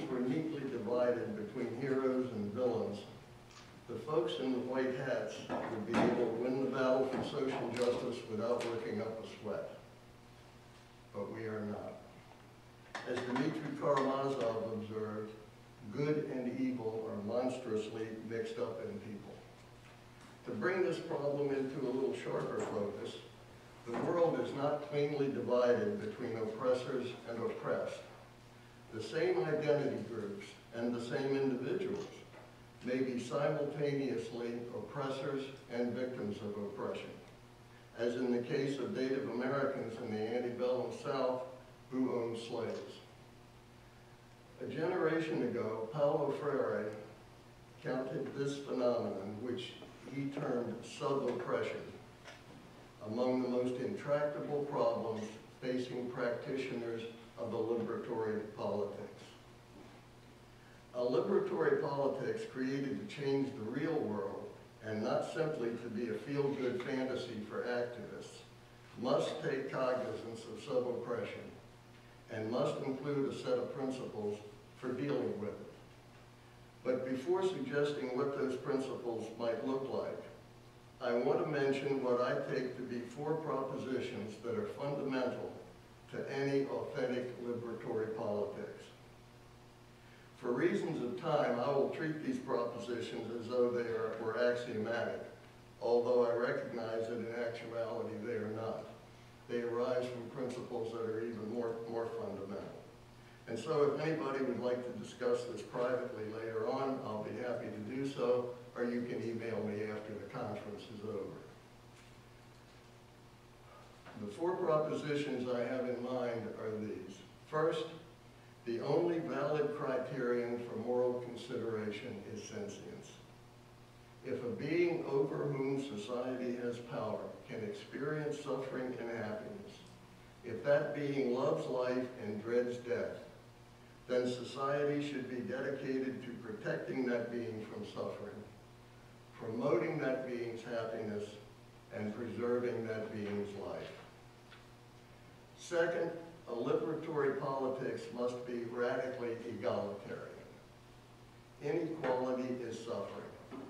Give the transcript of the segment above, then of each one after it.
were neatly divided between heroes and villains, the folks in the white hats would be able to win the battle for social justice without working up a sweat. But we are not. As Dmitry Karamazov observed, good and evil are monstrously mixed up in people. To bring this problem into a little sharper focus, the world is not cleanly divided between oppressors and oppressed. The same identity groups and the same individuals may be simultaneously oppressors and victims of oppression, as in the case of Native Americans in the antebellum South who owned slaves. A generation ago, Paulo Freire counted this phenomenon, which he termed sub-oppression, among the most intractable problems facing practitioners of a liberatory politics. A liberatory politics created to change the real world, and not simply to be a feel-good fantasy for activists, must take cognizance of sub-oppression and must include a set of principles for dealing with it. But before suggesting what those principles might look like, I want to mention what I take to be 4 propositions that are fundamental to any authentic liberatory politics. For reasons of time, I will treat these propositions as though they were axiomatic, although I recognize that in actuality they are not. They arise from principles that are even more fundamental. And so if anybody would like to discuss this privately later on, I'll be happy to do so, or you can email me after the conference is over. The 4 propositions I have in mind are these. First, the only valid criterion for moral consideration is sentience. If a being over whom society has power can experience suffering and happiness, if that being loves life and dreads death, then society should be dedicated to protecting that being from suffering, promoting that being's happiness, and preserving that being's life. Second, a liberatory politics must be radically egalitarian. Inequality is suffering,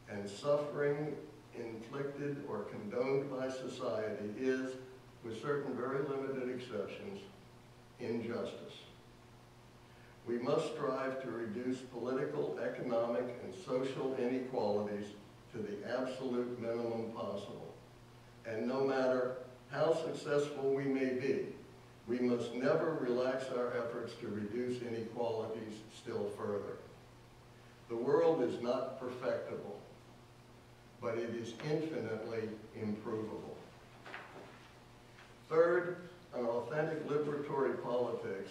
and suffering inflicted or condoned by society is, with certain very limited exceptions, injustice. We must strive to reduce political, economic, and social inequalities to the absolute minimum possible. And no matter how successful we may be, we must never relax our efforts to reduce inequalities still further. The world is not perfectible, but it is infinitely improvable. Third, an authentic liberatory politics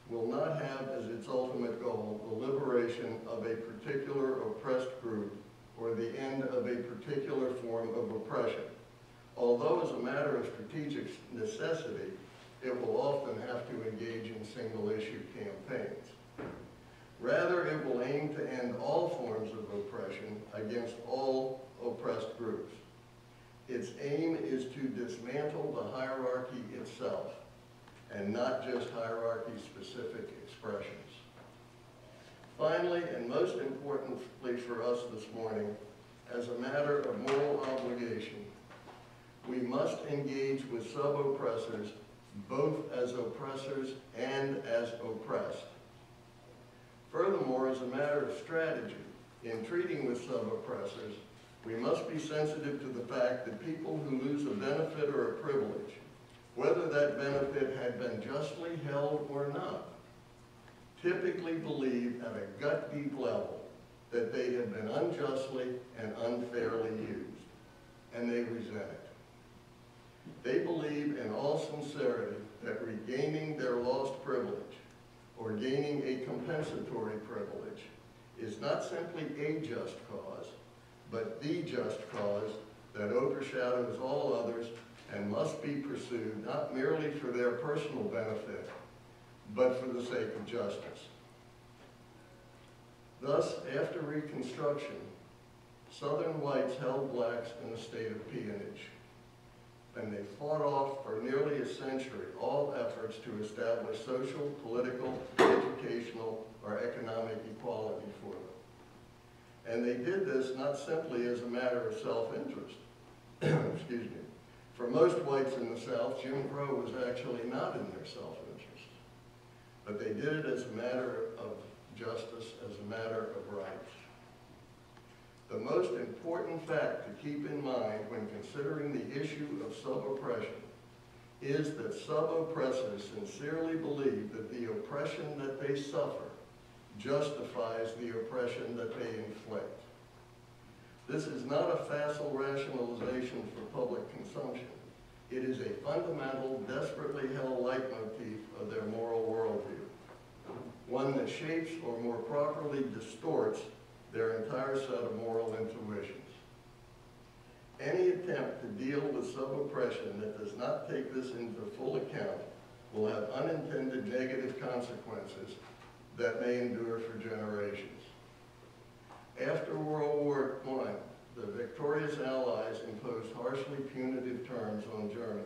will not have as its ultimate goal the liberation of a particular oppressed group or the end of a particular form of oppression, although as a matter of strategic necessity, it will often have to engage in single-issue campaigns. Rather, it will aim to end all forms of oppression against all oppressed groups. Its aim is to dismantle the hierarchy itself, and not just hierarchy-specific expressions. Finally, and most importantly for us this morning, as a matter of moral obligation, we must engage with sub-oppressors both as oppressors and as oppressed. Furthermore, as a matter of strategy, in treating with sub-oppressors, we must be sensitive to the fact that people who lose a benefit or a privilege, whether that benefit had been justly held or not, typically believe at a gut-deep level that they have been unjustly and unfairly used, and they resent it. They believe in all sincerity that regaining their lost privilege or gaining a compensatory privilege is not simply a just cause, but the just cause that overshadows all others and must be pursued not merely for their personal benefit, but for the sake of justice. Thus, after Reconstruction, Southern whites held blacks in a state of peonage. and they fought off for nearly a century all efforts to establish social, political, educational, or economic equality for them. And they did this not simply as a matter of self-interest. Excuse me. For most whites in the South, Jim Crow was actually not in their self-interest. But they did it as a matter of justice, as a matter of rights. The most important fact to keep in mind when considering the issue of sub-oppression is that sub-oppressors sincerely believe that the oppression that they suffer justifies the oppression that they inflict. This is not a facile rationalization for public consumption. It is a fundamental, desperately held leitmotif of their moral worldview, one that shapes or more properly distorts their entire set of moral intuitions. Any attempt to deal with sub-oppression that does not take this into full account will have unintended negative consequences that may endure for generations. After World War I, the victorious Allies imposed harshly punitive terms on Germany.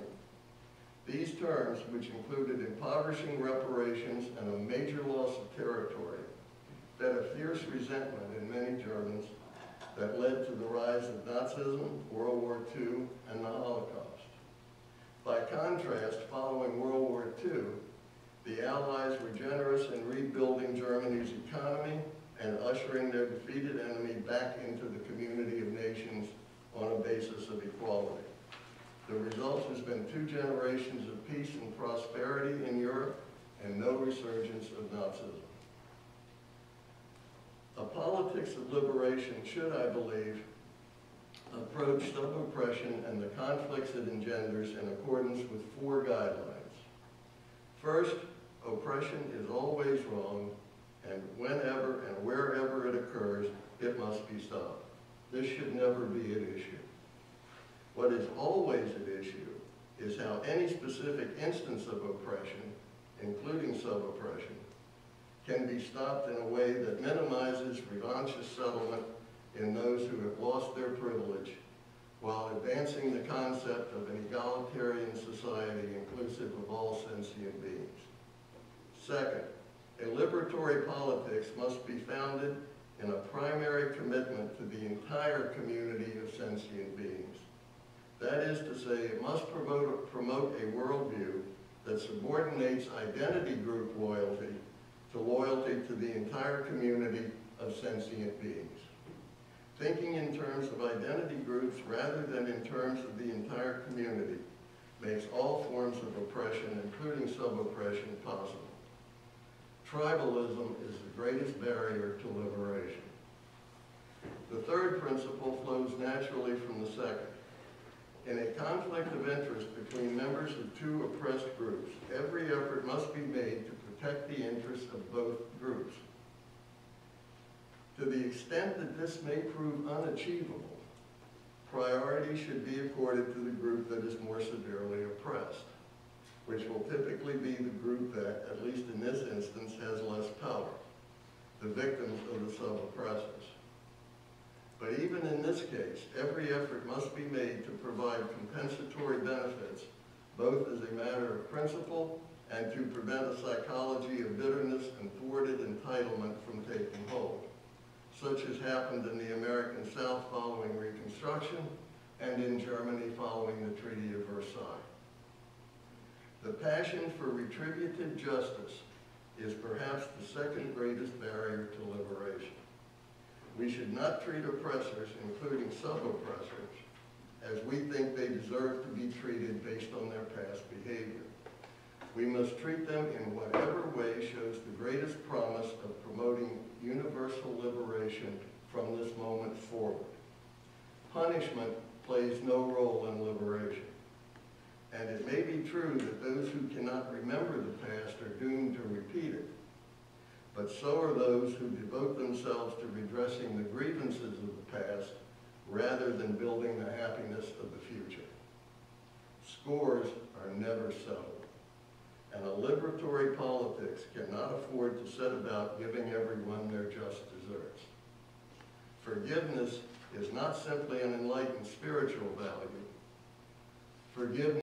These terms, which included impoverishing reparations and a major loss of territory, fed a fierce resentment in many Germans that led to the rise of Nazism, World War II, and the Holocaust. By contrast, following World War II, the Allies were generous in rebuilding Germany's economy and ushering their defeated enemy back into the community of nations on a basis of equality. The result has been 2 generations of peace and prosperity in Europe and no resurgence of Nazism. A politics of liberation should, I believe, approach sub-oppression and the conflicts it engenders in accordance with 4 guidelines. First, oppression is always wrong, and whenever and wherever it occurs, it must be stopped. This should never be an issue. What is always at issue is how any specific instance of oppression, including sub-oppression, can be stopped in a way that minimizes revanchist settlement in those who have lost their privilege, while advancing the concept of an egalitarian society inclusive of all sentient beings. Second, a liberatory politics must be founded in a primary commitment to the entire community of sentient beings. That is to say, it must promote a worldview that subordinates identity group loyalty to loyalty to the entire community of sentient beings. Thinking in terms of identity groups rather than in terms of the entire community makes all forms of oppression, including sub-oppression, possible. Tribalism is the greatest barrier to liberation. The third principle flows naturally from the second. In a conflict of interest between members of 2 oppressed groups, every effort must be made to protect the interests of both groups. To the extent that this may prove unachievable, priority should be accorded to the group that is more severely oppressed, which will typically be the group that, at least in this instance, has less power, the victims of the sub-oppressors. But even in this case, every effort must be made to provide compensatory benefits, both as a matter of principle and to prevent a psychology of bitterness and thwarted entitlement from taking hold, such as happened in the American South following Reconstruction and in Germany following the Treaty of Versailles. The passion for retributive justice is perhaps the second greatest barrier to liberation. We should not treat oppressors, including sub-oppressors, as we think they deserve to be treated based on their past behavior. We must treat them in whatever way shows the greatest promise of promoting universal liberation from this moment forward. Punishment plays no role in liberation. And it may be true that those who cannot remember the past are doomed to repeat it, but so are those who devote themselves to redressing the grievances of the past rather than building the happiness of the future. Scores are never settled, and a liberatory politics cannot afford to set about giving everyone their just deserts. Forgiveness is not simply an enlightened spiritual value. forgive